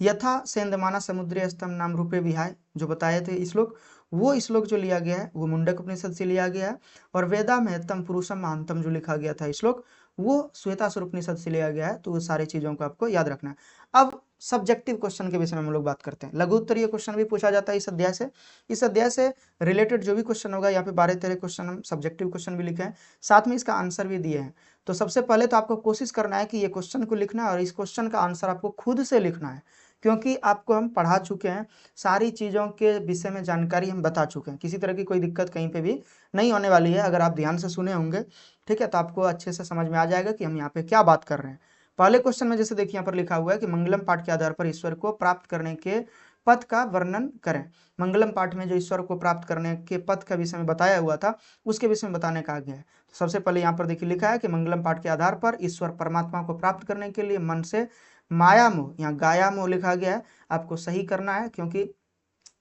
यथा सेंदमाना समुद्री स्तंभ नाम रूपे विहाय, जो बताए थे श्लोक, वो श्लोक जो लिया गया है वो मुंडक उपनिषद से लिया गया है। और वेदा महत्तम पुरुषम महानतम जो लिखा गया था श्लोक, वो श्वेतासुर उपनिषद से लिया गया है। तो वो सारी चीजों को आपको याद रखना है। अब सब्जेक्टिव क्वेश्चन के विषय में हम लोग बात करते हैं। लघु उत्तरीय क्वेश्चन भी पूछा जाता है इस अध्याय से। इस अध्याय से रिलेटेड जो भी क्वेश्चन होगा, यहाँ पे 12-13 क्वेश्चन हम सब्जेक्टिव क्वेश्चन भी लिखे हैं, साथ में इसका आंसर भी दिए हैं। तो सबसे पहले तो आपको कोशिश करना है कि ये क्वेश्चन को लिखना है और इस क्वेश्चन का आंसर आपको खुद से लिखना है, क्योंकि आपको हम पढ़ा चुके हैं, सारी चीज़ों के विषय में जानकारी हम बता चुके हैं। किसी तरह की कोई दिक्कत कहीं पे भी नहीं होने वाली है, अगर आप ध्यान से सुने होंगे। ठीक है, तो आपको अच्छे से समझ में आ जाएगा कि हम यहाँ पे क्या बात कर रहे हैं। पहले क्वेश्चन में जैसे देखिए यहाँ पर लिखा हुआ है कि मंगलम पाठ के आधार पर ईश्वर को प्राप्त करने के पथ का वर्णन करें। मंगलम पाठ में जो ईश्वर को प्राप्त करने के पथ का विषय में बताया हुआ था, उसके विषय में बताने का गया है। तो सबसे पहले यहाँ पर देखिए लिखा है कि मंगलम पाठ के आधार पर ईश्वर परमात्मा को प्राप्त करने के लिए मन से माया मोह, यहाँ गाया मोह लिखा गया है, आपको सही करना है, क्योंकि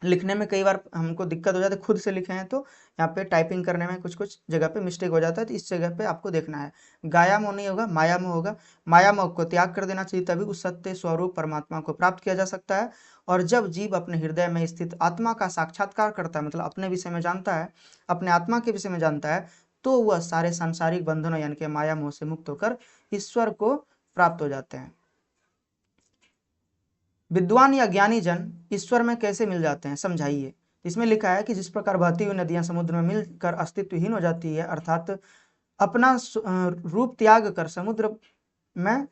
लिखने में कई बार हमको दिक्कत हो जाती है, खुद से लिखे हैं तो यहाँ पे टाइपिंग करने में कुछ कुछ जगह पे मिस्टेक हो जाता है। तो इस जगह पे आपको देखना है, गाया मोह नहीं होगा, माया मोह होगा। माया मोह को त्याग कर देना चाहिए, तभी उस सत्य स्वरूप परमात्मा को प्राप्त किया जा सकता है। और जब जीव अपने हृदय में स्थित आत्मा का साक्षात्कार करता है, मतलब अपने विषय में जानता है, अपने आत्मा के विषय में जानता है, तो वह सारे सांसारिक बंधनों यानी कि माया मोह से मुक्त होकर ईश्वर को प्राप्त हो जाते हैं। विद्वान या ज्ञानी जन ईश्वर में कैसे मिल जाते हैं, समझाइए। इसमें लिखा है कि जिस प्रकार बहती हुई नदियां समुद्र में मिलकर अस्तित्वहीन हो जाती है, अर्थात अपना रूप त्याग कर समुद्र में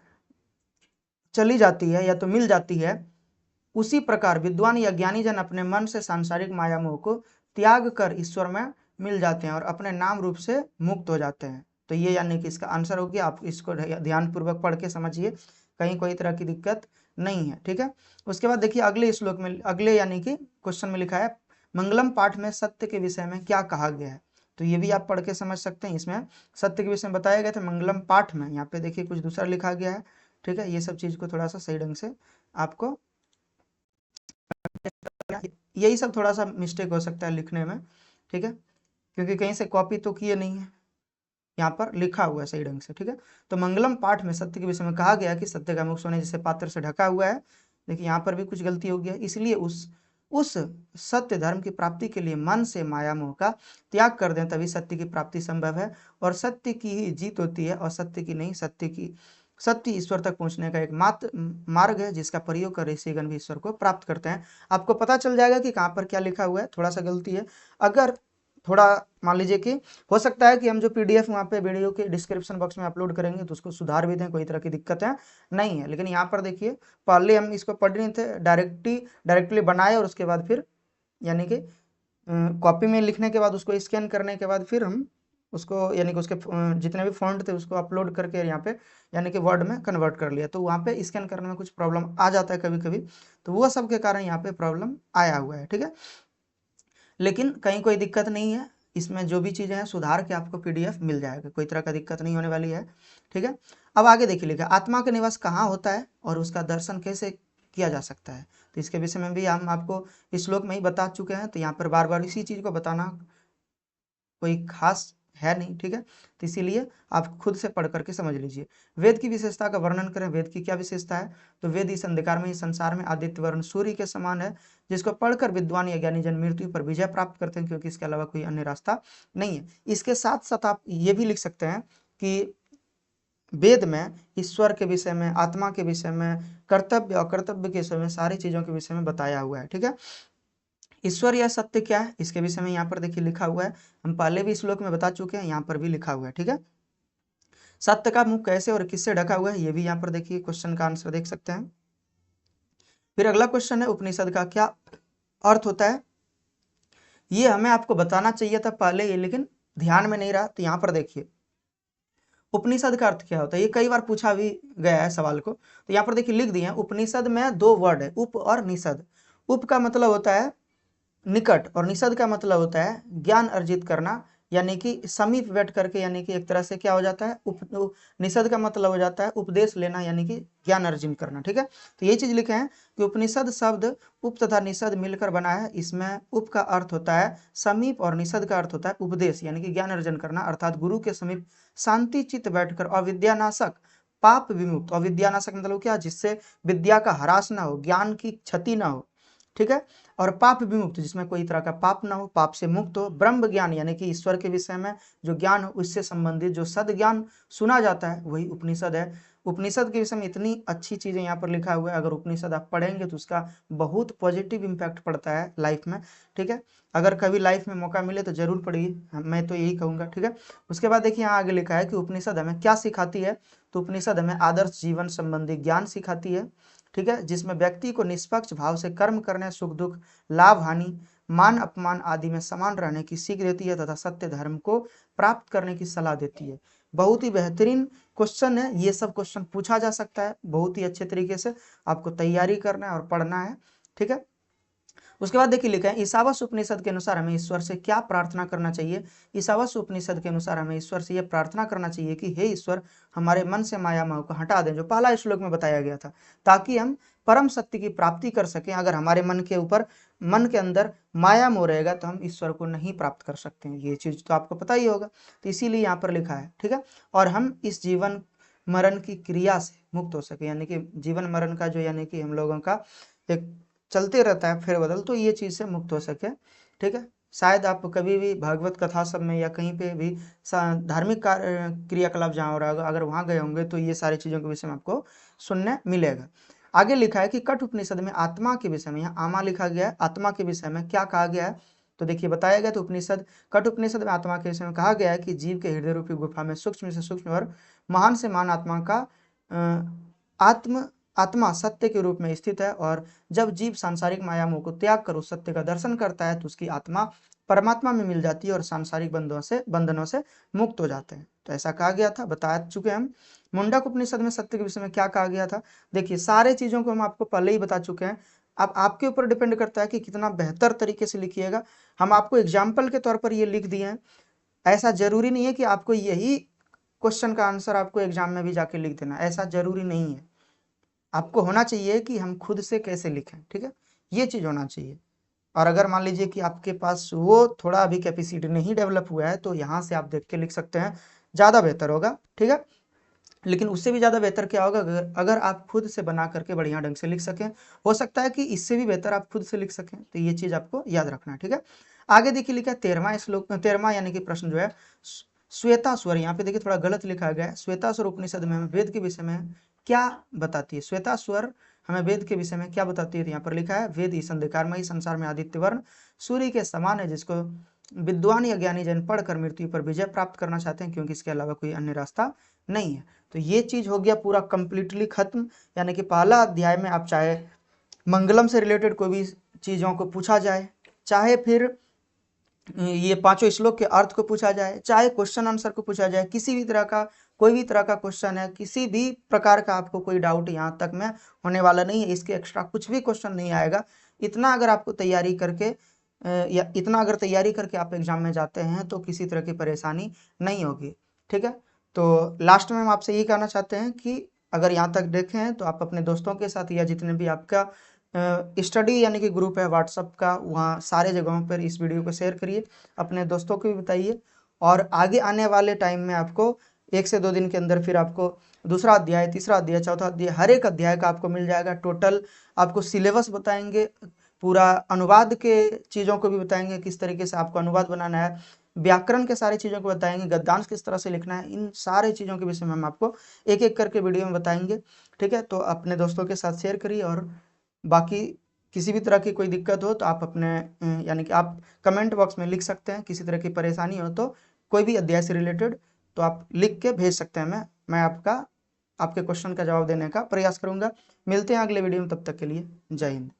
चली जाती है या तो मिल जाती है, उसी प्रकार विद्वान या ज्ञानी जन अपने मन से सांसारिक माया मोह को त्याग कर ईश्वर में मिल जाते हैं और अपने नाम रूप से मुक्त हो जाते हैं। तो ये यानी कि इसका आंसर हो गया। आप इसको ध्यानपूर्वक पढ़ के समझिए, कहीं कोई तरह की दिक्कत नहीं है। ठीक है, उसके बाद देखिए अगले श्लोक में, अगले यानी कि क्वेश्चन में लिखा है मंगलम पाठ में सत्य के विषय में क्या कहा गया है। तो ये भी आप पढ़ के समझ सकते हैं। इसमें सत्य के विषय में बताया गया था मंगलम पाठ में, यहाँ पे देखिए कुछ दूसरा लिखा गया है। ठीक है, ये सब चीज को थोड़ा सा सही ढंग से आपको, यही सब थोड़ा सा मिस्टेक हो सकता है लिखने में। ठीक है, क्योंकि कहीं से कॉपी तो किए नहीं है, यहाँ पर लिखा हुआ है सही ढंग से। ठीक है, तो मंगलम पाठ में सत्य के विषय में कहा गया कि सत्य का मुख सोने जैसे पात्र से ढका हुआ है। देखिए यहाँ पर भी कुछ गलती हो गया, इसलिए उस सत्य धर्म की प्राप्ति के लिए मन से माया मोह का त्याग कर दें, तभी सत्य की प्राप्ति संभव है और सत्य की ही जीत होती है और सत्य की नहीं। सत्य ईश्वर तक पहुंचने का एक मात्र मार्ग है जिसका प्रयोग कर ऋषिगण भी ईश्वर को प्राप्त करते हैं। आपको पता चल जाएगा कि कहाँ पर क्या लिखा हुआ है। थोड़ा सा गलती है, अगर थोड़ा मान लीजिए कि हो सकता है कि हम जो पीडीएफ वहाँ पे वीडियो के डिस्क्रिप्शन बॉक्स में अपलोड करेंगे तो उसको सुधार भी दें, कोई तरह की दिक्कत है नहीं है। लेकिन यहाँ पर देखिए, पहले हम इसको पढ़ नहीं थे, डायरेक्टली बनाए और उसके बाद फिर यानी कि कॉपी में लिखने के बाद उसको स्कैन करने के बाद फिर हम उसको यानी कि उसके जितने भी फॉन्ट थे उसको अपलोड करके यहाँ पे यानी कि वर्ड में कन्वर्ट कर लिया, तो वहाँ पे स्कैन करने में कुछ प्रॉब्लम आ जाता है कभी कभी, तो वो सब के कारण यहाँ पे प्रॉब्लम आया हुआ है। ठीक है, लेकिन कहीं कोई दिक्कत नहीं है, इसमें जो भी चीज़ें हैं सुधार के आपको पीडीएफ मिल जाएगा, कोई तरह का दिक्कत नहीं होने वाली है। ठीक है, अब आगे देखिए लिखा आत्मा का निवास कहाँ होता है और उसका दर्शन कैसे किया जा सकता है, तो इसके विषय में भी हम आपको इस श्लोक में ही बता चुके हैं, तो यहाँ पर बार बार इसी चीज़ को बताना कोई खास है नहीं। ठीक है, तो इसीलिए आप खुद से पढ़ करके समझ लीजिए। वेद की विशेषता का वर्णन करें, वेद की क्या विशेषता है, तो वेद इस अंधकार में, इस संसार में आदित्य वर्ण सूर्य के समान है, जिसको पढ़कर विद्वान या ज्ञानी जन मृत्यु पर विजय प्राप्त करते हैं, क्योंकि इसके अलावा कोई अन्य रास्ता नहीं है। इसके साथ साथ आप ये भी लिख सकते हैं कि वेद में ईश्वर के विषय में, आत्मा के विषय में, कर्तव्य अकर्तव्य के विषय में, सारी चीजों के विषय में बताया हुआ है। ठीक है, ईश्वर या सत्य क्या है इसके विषय में यहाँ पर देखिए लिखा हुआ है, हम पहले भी श्लोक में बता चुके हैं, यहाँ पर भी लिखा हुआ है। ठीक है, सत्य का मुख कैसे और किससे ढका हुआ है, ये भी यहाँ पर देखिए क्वेश्चन का आंसर देख सकते हैं। फिर अगला क्वेश्चन है उपनिषद का क्या अर्थ होता है, ये हमें आपको बताना चाहिए था पहले ये, लेकिन ध्यान में नहीं रहा, तो यहाँ पर देखिए उपनिषद का अर्थ क्या होता है, ये कई बार पूछा भी गया है सवाल को, तो यहाँ पर देखिए लिख दिए उपनिषद में दो वर्ड है, उप और निषद। उप का मतलब होता है निकट और निषद का मतलब होता है ज्ञान अर्जित करना, यानी कि समीप बैठ करके, यानी कि एक तरह से क्या हो जाता है निषद का मतलब हो जाता है उपदेश लेना, यानी कि ज्ञान अर्जन करना। ठीक है, तो ये चीज लिखे हैं कि उपनिषद शब्द उप तथा निषद मिलकर बना है, इसमें उप का अर्थ होता है समीप और निषद का अर्थ होता है उपदेश, यानी कि ज्ञान अर्जन करना, अर्थात गुरु के समीप शांति चित्त बैठकर अविद्यानाशक पाप विमुक्त, अविद्यानाशक मतलब क्या, जिससे विद्या का ह्रास ना हो, ज्ञान की क्षति ना हो। ठीक है, और पाप विमुक्त, जिसमें कोई तरह का पाप ना हो, पाप से मुक्त हो, ब्रह्म ज्ञान यानी कि ईश्वर के विषय में जो ज्ञान हो उससे संबंधित जो सद ज्ञान सुना जाता है वही उपनिषद है। उपनिषद के विषय में इतनी अच्छी चीजें यहाँ पर लिखा हुआ है, अगर उपनिषद आप पढ़ेंगे तो उसका बहुत पॉजिटिव इम्पैक्ट पड़ता है लाइफ में। ठीक है, अगर कभी लाइफ में मौका मिले तो जरूर पढ़िए, मैं तो यही कहूँगा। ठीक है, उसके बाद देखिए यहाँ आगे लिखा है कि उपनिषद हमें क्या सिखाती है, तो उपनिषद हमें आदर्श जीवन संबंधी ज्ञान सिखाती है। ठीक है, जिसमें व्यक्ति को निष्पक्ष भाव से कर्म करने, सुख दुख, लाभ हानि, मान अपमान आदि में समान रहने की सीख देती है तथा सत्य धर्म को प्राप्त करने की सलाह देती है। बहुत ही बेहतरीन क्वेश्चन है, ये सब क्वेश्चन पूछा जा सकता है, बहुत ही अच्छे तरीके से आपको तैयारी करना है और पढ़ना है। ठीक है, उसके बाद देखिए लिखा है ईशावास्य उपनिषद के अनुसार हमें ईश्वर से क्या प्रार्थना करना चाहिए। ईशावास्य उपनिषद के अनुसार हमें ईश्वर से यह प्रार्थना करना चाहिए कि हे ईश्वर, हमारे मन से माया मोह को हटा दें, जो पहला श्लोक में बताया गया था, ताकि हम परम सत्य की प्राप्ति कर सकें। अगर हमारे मन के अंदर माया मोह रहेगा तो हम ईश्वर को नहीं प्राप्त कर सकते हैं, ये चीज तो आपको पता ही होगा, तो इसीलिए यहाँ पर लिखा है। ठीक है, और हम इस जीवन मरण की क्रिया से मुक्त हो सके, यानी कि जीवन मरण का जो यानी कि हम लोगों का एक चलते रहता है फेरबदल, तो ये चीज से मुक्त हो सके। ठीक है, शायद आप कभी भी भागवत कथा सब में या कहीं पे भी धार्मिक क्रियाकलाप जहाँ हो रहा होगा, अगर वहां गए होंगे तो ये सारी चीजों के विषय में आपको सुनने मिलेगा। आगे लिखा है कि कठ उपनिषद में आत्मा के विषय में, यहाँ आमा लिखा गया है, आत्मा के विषय में क्या कहा गया है, तो देखिए बताया गया, तो उपनिषद कठ उपनिषद में आत्मा के विषय में कहा गया है कि जीव के हृदय रूपी गुफा में सूक्ष्म से सूक्ष्म और महान से महान आत्मा का आत्मा सत्य के रूप में स्थित है, और जब जीव सांसारिक माया मोह को त्याग कर उस सत्य का दर्शन करता है तो उसकी आत्मा परमात्मा में मिल जाती है और सांसारिक बंधनों से मुक्त हो जाते हैं। तो ऐसा कहा गया था, बता चुके हम। मुंडक उपनिषद में सत्य के विषय में क्या कहा गया था, देखिए सारे चीजों को हम आपको पहले ही बता चुके हैं, अब आपके ऊपर डिपेंड करता है कि कितना बेहतर तरीके से लिखिएगा। हम आपको एग्जाम्पल के तौर पर ये लिख दिए हैं, ऐसा जरूरी नहीं है कि आपको यही क्वेश्चन का आंसर आपको एग्जाम में भी जाके लिख देना, ऐसा जरूरी नहीं है। आपको होना चाहिए कि हम खुद से कैसे लिखें। ठीक है, ये चीज होना चाहिए, और अगर मान लीजिए कि आपके पास वो थोड़ा अभी कैपेसिटी नहीं डेवलप हुआ है तो यहाँ से आप देख के लिख सकते हैं, ज्यादा बेहतर होगा। ठीक है, लेकिन उससे भी ज़्यादा बेहतर क्या होगा, अगर आप खुद से बना करके बढ़िया ढंग से लिख सकें। हो सकता है कि इससे भी बेहतर आप खुद से लिख सकें, तो ये चीज़ आपको याद रखना है, ठीक है। आगे देखिए लिखा है 13वां श्लोक, 13वां यानी कि प्रश्न जो है श्वेताश्वर, यहाँ पे देखिए थोड़ा गलत लिखा गया है। श्वेताश्वर उपनिषद में हमें वेद के विषय में क्या बताती है, श्वेताश्वर हमें वेद के विषय में क्या बताती है। तो यहाँ पर लिखा है वेद ईश अंधकारमयी संसार में आदित्य वर्ण सूर्य के समान है, जिसको विद्वान या ज्ञानी जन पढ़कर मृत्यु पर विजय प्राप्त करना चाहते हैं, क्योंकि इसके अलावा कोई अन्य रास्ता नहीं है। तो ये चीज हो गया पूरा कंप्लीटली खत्म। यानी कि पहला अध्याय में आप चाहे मंगलम से रिलेटेड कोई भी चीजों को पूछा जाए, चाहे फिर ये पांचों श्लोक के अर्थ को पूछा जाए, चाहे क्वेश्चन आंसर को पूछा जाए, किसी भी तरह का कोई भी तरह का क्वेश्चन है, किसी भी प्रकार का आपको कोई डाउट यहाँ तक में होने वाला नहीं है। इसके एक्स्ट्रा कुछ भी क्वेश्चन नहीं आएगा। इतना अगर आपको तैयारी करके या इतना अगर तैयारी करके आप एग्जाम में जाते हैं तो किसी तरह की परेशानी नहीं होगी, ठीक है। तो लास्ट में हम आपसे यही कहना चाहते हैं कि अगर यहाँ तक देखें हैं तो आप अपने दोस्तों के साथ या जितने भी आपका स्टडी यानी कि ग्रुप है व्हाट्सअप का, वहाँ सारे जगहों पर इस वीडियो को शेयर करिए, अपने दोस्तों को भी बताइए। और आगे आने वाले टाइम में आपको 1 से 2 दिन के अंदर फिर आपको दूसरा अध्याय, तीसरा अध्याय, चौथा अध्याय, हर एक अध्याय का आपको मिल जाएगा। टोटल आपको सिलेबस बताएंगे, पूरा अनुवाद के चीज़ों को भी बताएंगे, किस तरीके से आपको अनुवाद बनाना है, व्याकरण के सारी चीज़ों को बताएंगे, गद्यांश किस तरह से लिखना है, इन सारे चीज़ों के विषय में हम आपको एक एक करके वीडियो में बताएंगे, ठीक है। तो अपने दोस्तों के साथ शेयर करिए। और बाकी किसी भी तरह की कोई दिक्कत हो तो आप अपने यानी कि आप कमेंट बॉक्स में लिख सकते हैं। किसी तरह की परेशानी हो तो कोई भी अध्याय से रिलेटेड तो आप लिख के भेज सकते हैं। मैं आपके क्वेश्चन का जवाब देने का प्रयास करूंगा। मिलते हैं अगले वीडियो में, तब तक के लिए जय हिंद।